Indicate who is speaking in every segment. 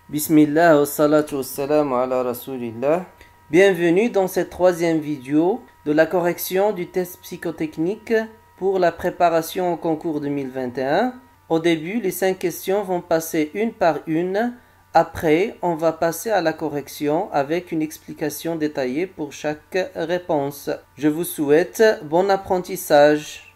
Speaker 1: Bismillah wa salatu wa salam ala rasulillah. Bienvenue dans cette troisième vidéo de la correction du test psychotechnique pour la préparation au concours 2021. Au début, les 5 questions vont passer une par une. Après, on va passer à la correction avec une explication détaillée pour chaque réponse. Je vous souhaite bon apprentissage.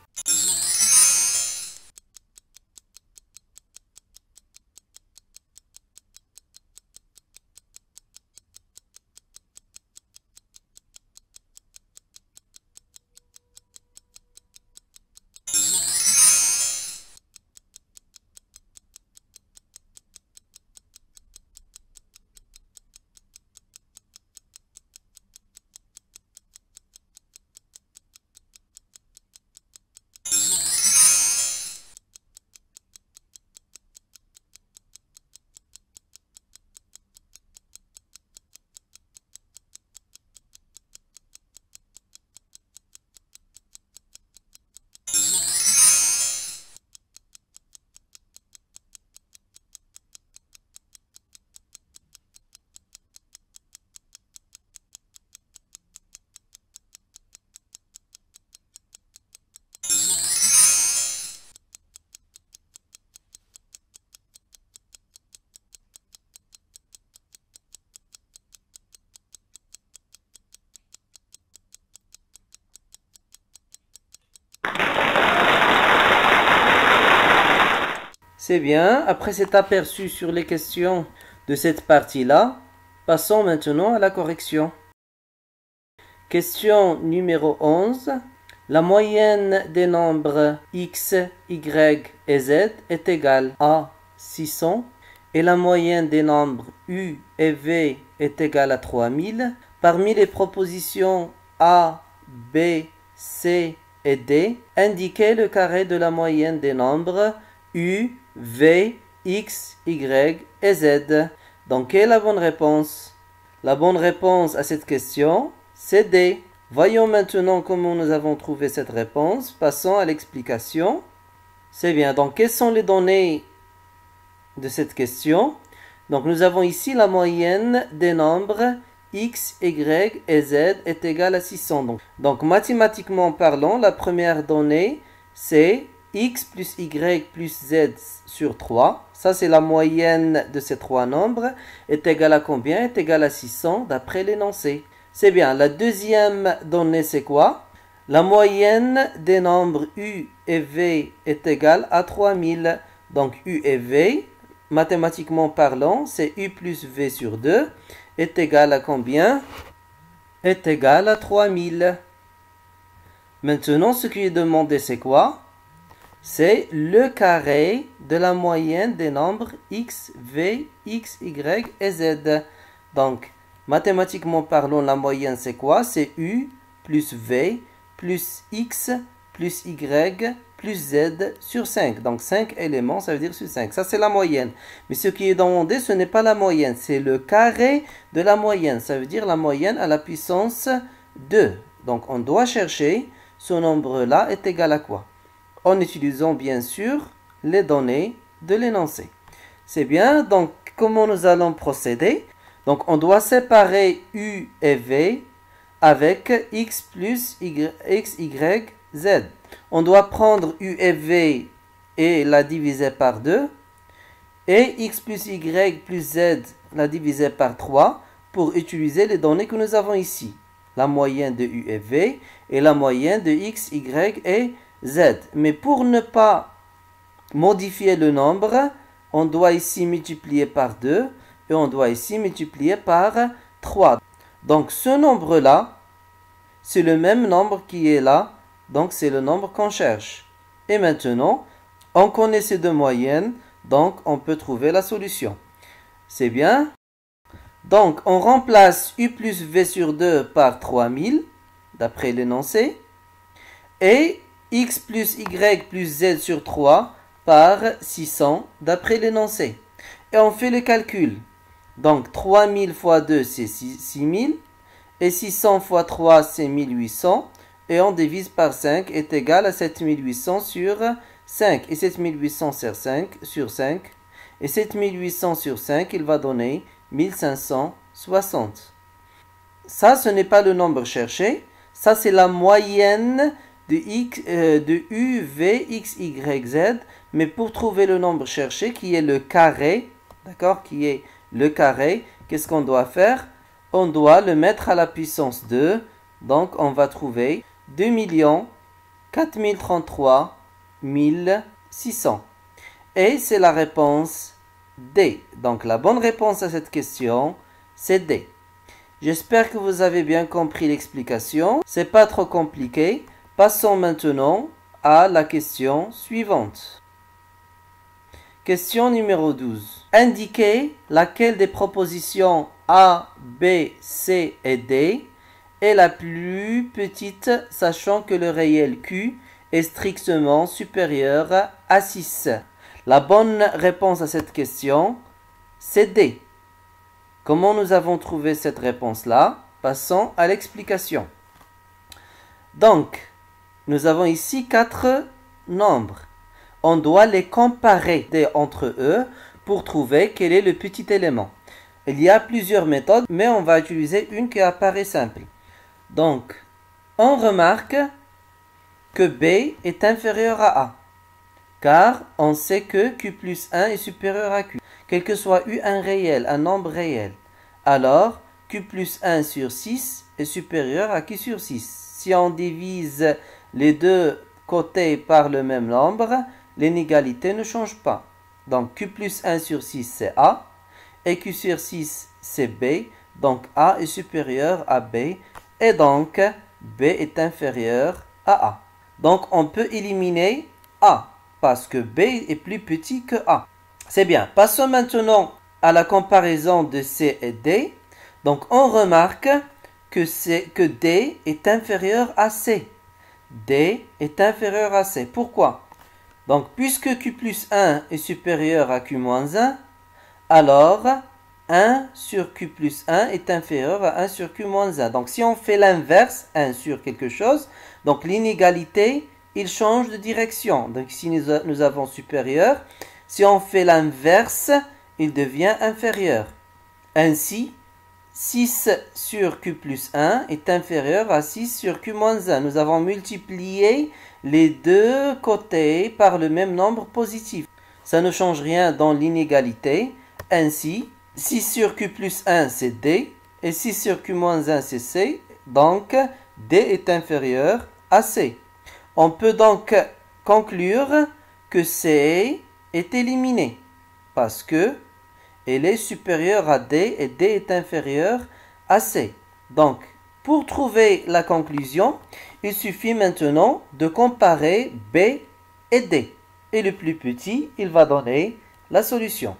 Speaker 1: C'est bien, après cet aperçu sur les questions de cette partie-là, passons maintenant à la correction. Question numéro 11. La moyenne des nombres x, y et z est égale à 600 et la moyenne des nombres u et v est égale à 3000. Parmi les propositions A, B, C et D, indiquez le carré de la moyenne des nombres u, v, x, y et z. Donc, quelle est la bonne réponse? La bonne réponse à cette question, c'est D. Voyons maintenant comment nous avons trouvé cette réponse. Passons à l'explication. C'est bien. Donc, quelles sont les données de cette question? Donc, nous avons ici la moyenne des nombres x, y et z est égale à 600. Donc mathématiquement parlant, la première donnée, c'est x plus y plus z sur 3. Ça, c'est la moyenne de ces trois nombres. Est égale à combien? Est égale à 600 d'après l'énoncé. C'est bien. La deuxième donnée, c'est quoi? La moyenne des nombres u et v est égale à 3000. Donc u et v, mathématiquement parlant, c'est u plus v sur 2 est égal à combien? Est égal à 3000. Maintenant, ce qui est demandé, c'est quoi? C'est le carré de la moyenne des nombres x, v, x, y et z. Donc, mathématiquement parlant, la moyenne, c'est quoi? C'est u plus v plus x plus y plus z sur 5. Donc 5 éléments, ça veut dire sur 5. Ça, c'est la moyenne. Mais ce qui est demandé, ce n'est pas la moyenne. C'est le carré de la moyenne. Ça veut dire la moyenne à la puissance 2. Donc on doit chercher ce nombre-là est égal à quoi? En utilisant bien sûr les données de l'énoncé. C'est bien. Donc comment nous allons procéder? Donc on doit séparer u et v avec x plus x, y, z. On doit prendre u et v et la diviser par 2. Et x plus y plus z la diviser par 3 pour utiliser les données que nous avons ici. La moyenne de u et v et la moyenne de x, y et z. Mais pour ne pas modifier le nombre, on doit ici multiplier par 2 et on doit ici multiplier par 3. Donc ce nombre-là, c'est le même nombre qui est là. Donc, c'est le nombre qu'on cherche. Et maintenant, on connaît ces deux moyennes. Donc, on peut trouver la solution. C'est bien. Donc, on remplace u plus v sur 2 par 3000, d'après l'énoncé. Et x plus y plus z sur 3 par 600, d'après l'énoncé. Et on fait le calcul. Donc, 3000 fois 2, c'est 6000. Et 600 fois 3, c'est 1800. Et on divise par 5 est égal à 7800 sur 5. Et 7800 sur 5. Et 7800 sur 5, il va donner 1560. Ça, ce n'est pas le nombre cherché. Ça, c'est la moyenne de U, V, X, Y, Z. Mais pour trouver le nombre cherché, qui est le carré, d'accord, qui est le carré, qu'est-ce qu'on doit faire? On doit le mettre à la puissance 2. Donc, on va trouver 2 4033 600. Et c'est la réponse D. Donc, la bonne réponse à cette question, c'est D. J'espère que vous avez bien compris l'explication. C'est pas trop compliqué. Passons maintenant à la question suivante. Question numéro 12. Indiquez laquelle des propositions A, B, C et D est la plus petite, sachant que le réel Q est strictement supérieur à 6. La bonne réponse à cette question, c'est D. Comment nous avons trouvé cette réponse-là? Passons à l'explication. Donc, nous avons ici 4 nombres. On doit les comparer entre eux pour trouver quel est le petit élément. Il y a plusieurs méthodes, mais on va utiliser une qui apparaît simple. Donc, on remarque que B est inférieur à A, car on sait que Q plus 1 est supérieur à Q. Quel que soit U un réel, un nombre réel, alors Q plus 1 sur 6 est supérieur à Q sur 6. Si on divise les deux côtés par le même nombre, l'inégalité ne change pas. Donc Q plus 1 sur 6 c'est A, et Q sur 6 c'est B, donc A est supérieur à B, et donc B est inférieur à A. Donc on peut éliminer A, parce que B est plus petit que A. C'est bien. Passons maintenant à la comparaison de C et D. Donc on remarque que D est inférieur à C. D est inférieur à C. Pourquoi? Donc puisque Q plus 1 est supérieur à Q moins 1, alors 1 sur Q plus 1 est inférieur à 1 sur Q moins 1. Donc si on fait l'inverse, 1 sur quelque chose, donc l'inégalité, il change de direction. Donc ici nous avons supérieur. Si on fait l'inverse, il devient inférieur. Ainsi, 6 sur Q plus 1 est inférieur à 6 sur Q moins 1. Nous avons multiplié les deux côtés par le même nombre positif. Ça ne change rien dans l'inégalité. Ainsi, 6 sur Q plus 1 c'est D et 6 sur Q moins 1 c'est C. Donc, D est inférieur à C. On peut donc conclure que C est éliminé parce que elle est supérieure à D et D est inférieur à C. Donc, pour trouver la conclusion, il suffit maintenant de comparer B et D. Et le plus petit, il va donner la solution.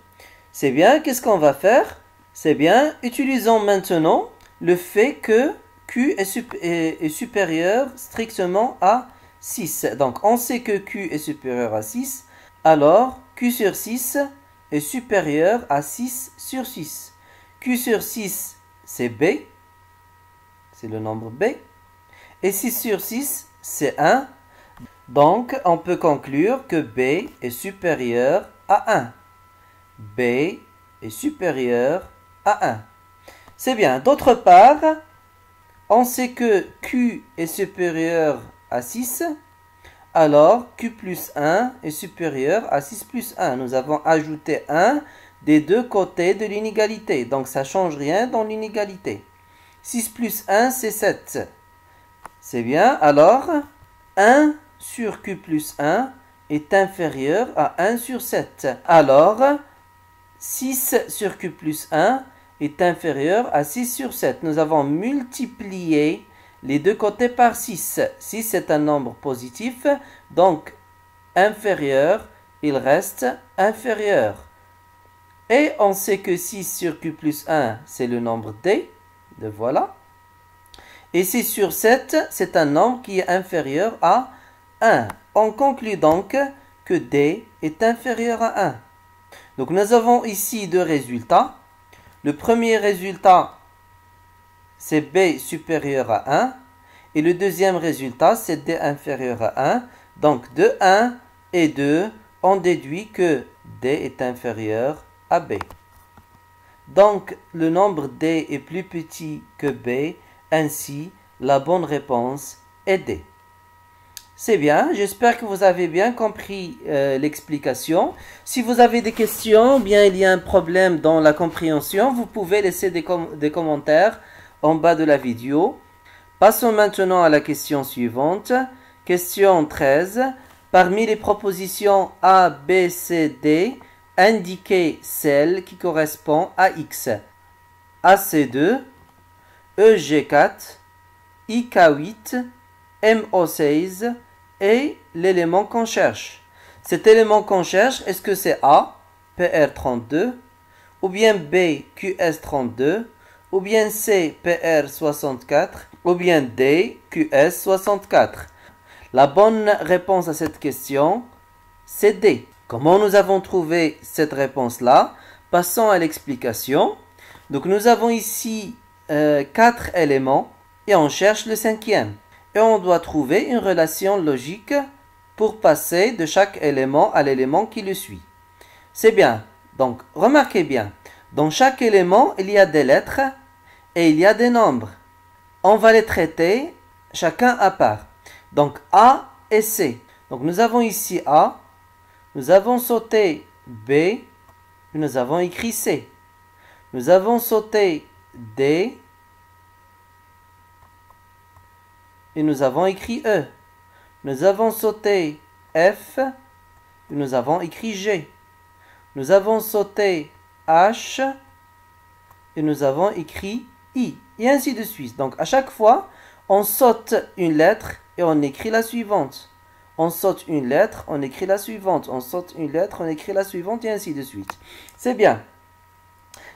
Speaker 1: C'est bien, qu'est-ce qu'on va faire? C'est bien, utilisons maintenant le fait que Q est supérieur strictement à 6. Donc, on sait que Q est supérieur à 6, alors Q sur 6 est supérieur à 6 sur 6. Q sur 6, c'est B, c'est le nombre B. Et 6 sur 6, c'est 1. Donc, on peut conclure que B est supérieur à 1. B est supérieur à 1. C'est bien. D'autre part, on sait que Q est supérieur à 6. Alors, Q plus 1 est supérieur à 6 plus 1. Nous avons ajouté 1 des deux côtés de l'inégalité. Donc, ça ne change rien dans l'inégalité. 6 plus 1, c'est 7. C'est bien. Alors, 1 sur Q plus 1 est inférieur à 1 sur 7. Alors, 6 sur Q plus 1 est inférieur à 6 sur 7. Nous avons multiplié les deux côtés par 6. 6 est un nombre positif, donc inférieur, il reste inférieur. Et on sait que 6 sur Q plus 1, c'est le nombre D, de voilà. Et 6 sur 7, c'est un nombre qui est inférieur à 1. On conclut donc que D est inférieur à 1. Donc nous avons ici deux résultats. Le premier résultat, c'est B supérieur à 1. Et le deuxième résultat, c'est D inférieur à 1. Donc de 1 et 2, on déduit que D est inférieur à B. Donc, le nombre D est plus petit que B, ainsi, la bonne réponse est D. C'est bien, j'espère que vous avez bien compris l'explication. Si vous avez des questions, bien il y a un problème dans la compréhension, vous pouvez laisser des commentaires en bas de la vidéo. Passons maintenant à la question suivante. Question 13. Parmi les propositions A, B, C, D, indiquez celle qui correspond à X. AC2, EG4, IK8, MO16 et l'élément qu'on cherche. Cet élément qu'on cherche, est-ce que c'est A, PR32, ou bien B, QS32, ou bien C, PR64, ou bien D, QS64? La bonne réponse à cette question, c'est D. Comment nous avons trouvé cette réponse-là? Passons à l'explication. Donc nous avons ici 4 éléments et on cherche le 5e. Et on doit trouver une relation logique pour passer de chaque élément à l'élément qui le suit. C'est bien. Donc, remarquez bien. Dans chaque élément, il y a des lettres et il y a des nombres. On va les traiter chacun à part. Donc, A et C. Donc, nous avons ici A. Nous avons sauté B. Et nous avons écrit C. Nous avons sauté D. Et nous avons écrit E. Nous avons sauté F. Et nous avons écrit G. Nous avons sauté H. Et nous avons écrit I. Et ainsi de suite. Donc, à chaque fois, on saute une lettre et on écrit la suivante. On saute une lettre, on écrit la suivante. On saute une lettre, on écrit la suivante et ainsi de suite. C'est bien.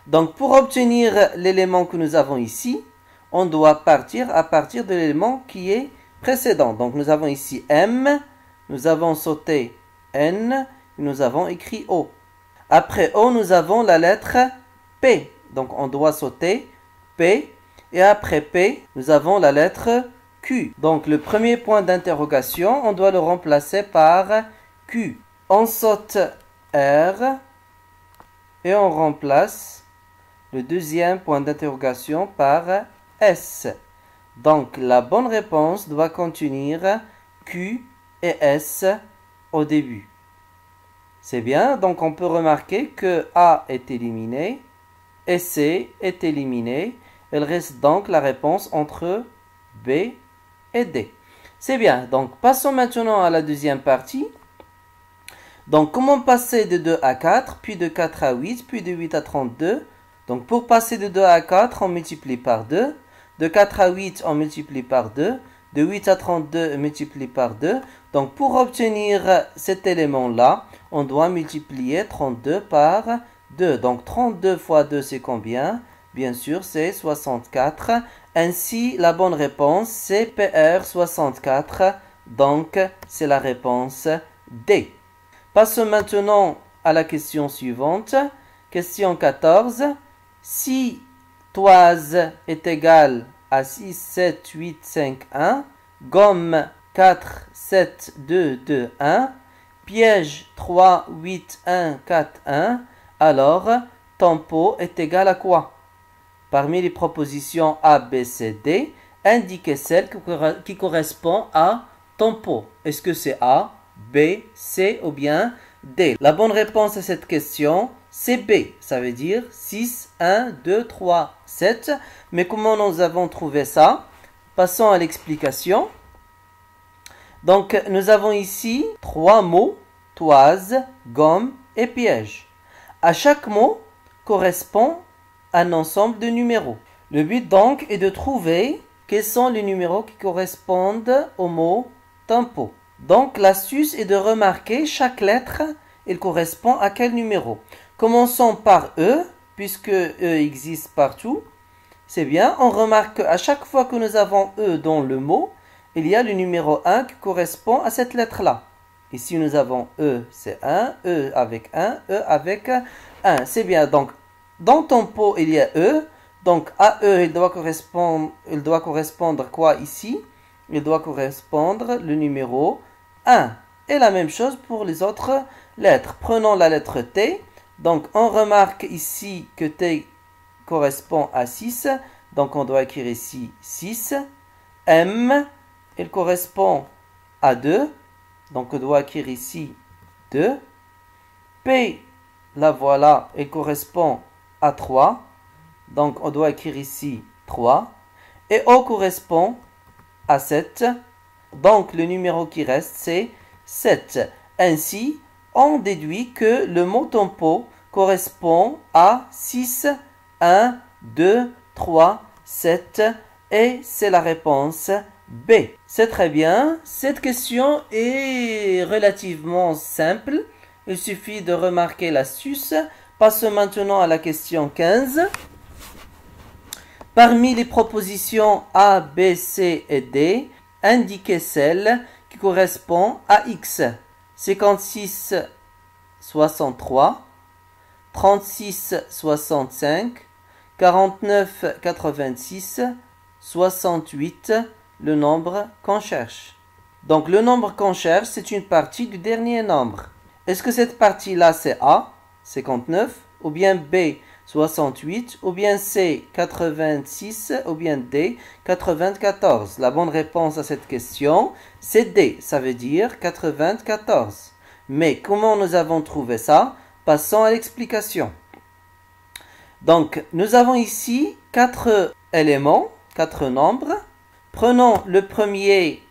Speaker 1: Donc, pour obtenir l'élément que nous avons ici, on doit partir à partir de l'élément qui est précédent. Donc, nous avons ici M, nous avons sauté N, nous avons écrit O. Après O, nous avons la lettre P. Donc, on doit sauter P. Et après P, nous avons la lettre Q. Donc, le premier point d'interrogation, on doit le remplacer par Q. On saute R et on remplace le deuxième point d'interrogation par S. Donc, la bonne réponse doit contenir Q et S au début. C'est bien, donc on peut remarquer que A est éliminé et C est éliminé. Il reste donc la réponse entre B et D. C'est bien, donc passons maintenant à la deuxième partie. Donc, comment passer de 2 à 4, puis de 4 à 8, puis de 8 à 32? Donc, pour passer de 2 à 4, on multiplie par 2. De 4 à 8, on multiplie par 2. De 8 à 32, on multiplie par 2. Donc, pour obtenir cet élément-là, on doit multiplier 32 par 2. Donc, 32 fois 2, c'est combien? Bien sûr, c'est 64. Ainsi, la bonne réponse, c'est PR64. Donc, c'est la réponse D. Passons maintenant à la question suivante. Question 14. Si toise est égale à 6, 7, 8, 5, 1, gomme 4, 7, 2, 2, 1, piège 3, 8, 1, 4, 1, alors tempo est égal à quoi? Parmi les propositions A, B, C, D, indiquez celle qui correspond à tempo. Est-ce que c'est A, B, C ou bien D? La bonne réponse à cette question, c'est B. Ça veut dire 6, 1, 2, 3, 7. Mais comment nous avons trouvé ça? Passons à l'explication. Donc, nous avons ici 3 mots, toise, gomme et piège. À chaque mot correspond un ensemble de numéros. Le but donc est de trouver quels sont les numéros qui correspondent au mot tempo. Donc, l'astuce est de remarquer chaque lettre, elle correspond à quel numéro. Commençons par E, puisque E existe partout. C'est bien, on remarque qu'à chaque fois que nous avons E dans le mot, il y a le numéro 1 qui correspond à cette lettre-là. Ici, nous avons E, c'est 1, E avec 1, E avec 1. C'est bien, donc, dans tempo, il y a E. Donc, à E, il doit correspondre quoi ici? Il doit correspondre le numéro 1. Et la même chose pour les autres lettres. Prenons la lettre T. Donc, on remarque ici que T correspond à 6. Donc, on doit écrire ici 6. M, elle correspond à 2. Donc, on doit écrire ici 2. P, la voilà, elle correspond à 3. Donc, on doit écrire ici 3. Et O correspond à 7. Donc, le numéro qui reste, c'est 7. Ainsi, on déduit que le mot tempo correspond à 6, 1, 2, 3, 7. Et c'est la réponse B. C'est très bien. Cette question est relativement simple. Il suffit de remarquer l'astuce. Passons maintenant à la question 15. Parmi les propositions A, B, C et D, indiquez celle qui correspond à X. 56, 63, 36, 65, 49, 86, 68, le nombre qu'on cherche. Donc le nombre qu'on cherche, c'est une partie du dernier nombre. Est-ce que cette partie-là, c'est A, 59, ou bien B, 68, ou bien C, 86, ou bien D, 94? La bonne réponse à cette question, c'est D, ça veut dire 94. Mais comment nous avons trouvé ça? Passons à l'explication. Donc, nous avons ici 4 éléments, 4 nombres. Prenons le premier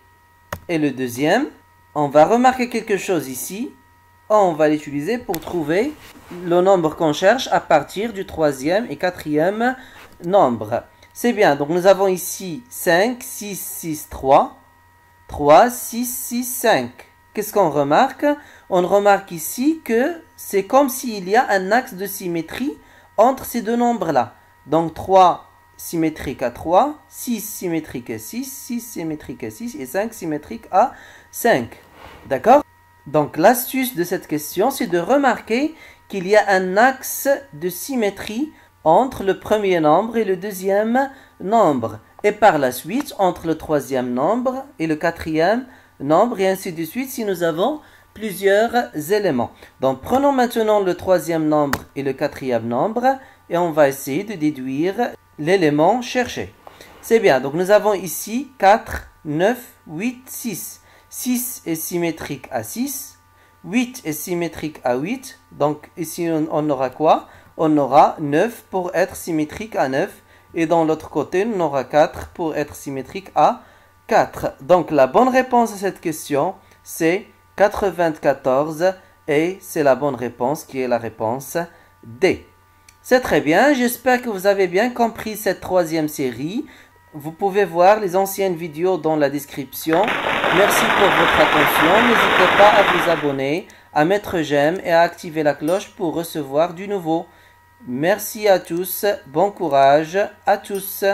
Speaker 1: et le deuxième. On va remarquer quelque chose ici. On va l'utiliser pour trouver le nombre qu'on cherche à partir du troisième et quatrième nombre. C'est bien, donc nous avons ici 5, 6, 6, 3, 3, 6, 6, 5. Qu'est-ce qu'on remarque? On remarque ici que c'est comme s'il y a un axe de symétrie entre ces deux nombres-là. Donc 3 symétrique à 3, 6 symétrique à 6, 6 symétrique à 6 et 5 symétrique à 5. D'accord? Donc l'astuce de cette question, c'est de remarquer qu'il y a un axe de symétrie entre le premier nombre et le deuxième nombre. Et par la suite, entre le troisième nombre et le quatrième nombre, et ainsi de suite, si nous avons plusieurs éléments. Donc prenons maintenant le troisième nombre et le quatrième nombre, et on va essayer de déduire l'élément cherché. C'est bien, donc nous avons ici 4, 9, 8, 6. 6 est symétrique à 6, 8 est symétrique à 8, donc ici on aura quoi? On aura 9 pour être symétrique à 9, et dans l'autre côté, on aura 4 pour être symétrique à 4. Donc la bonne réponse à cette question, c'est 94, et c'est la bonne réponse qui est la réponse D. C'est très bien, j'espère que vous avez bien compris cette troisième série. Vous pouvez voir les anciennes vidéos dans la description. Merci pour votre attention. N'hésitez pas à vous abonner, à mettre j'aime et à activer la cloche pour recevoir du nouveau. Merci à tous. Bon courage à tous.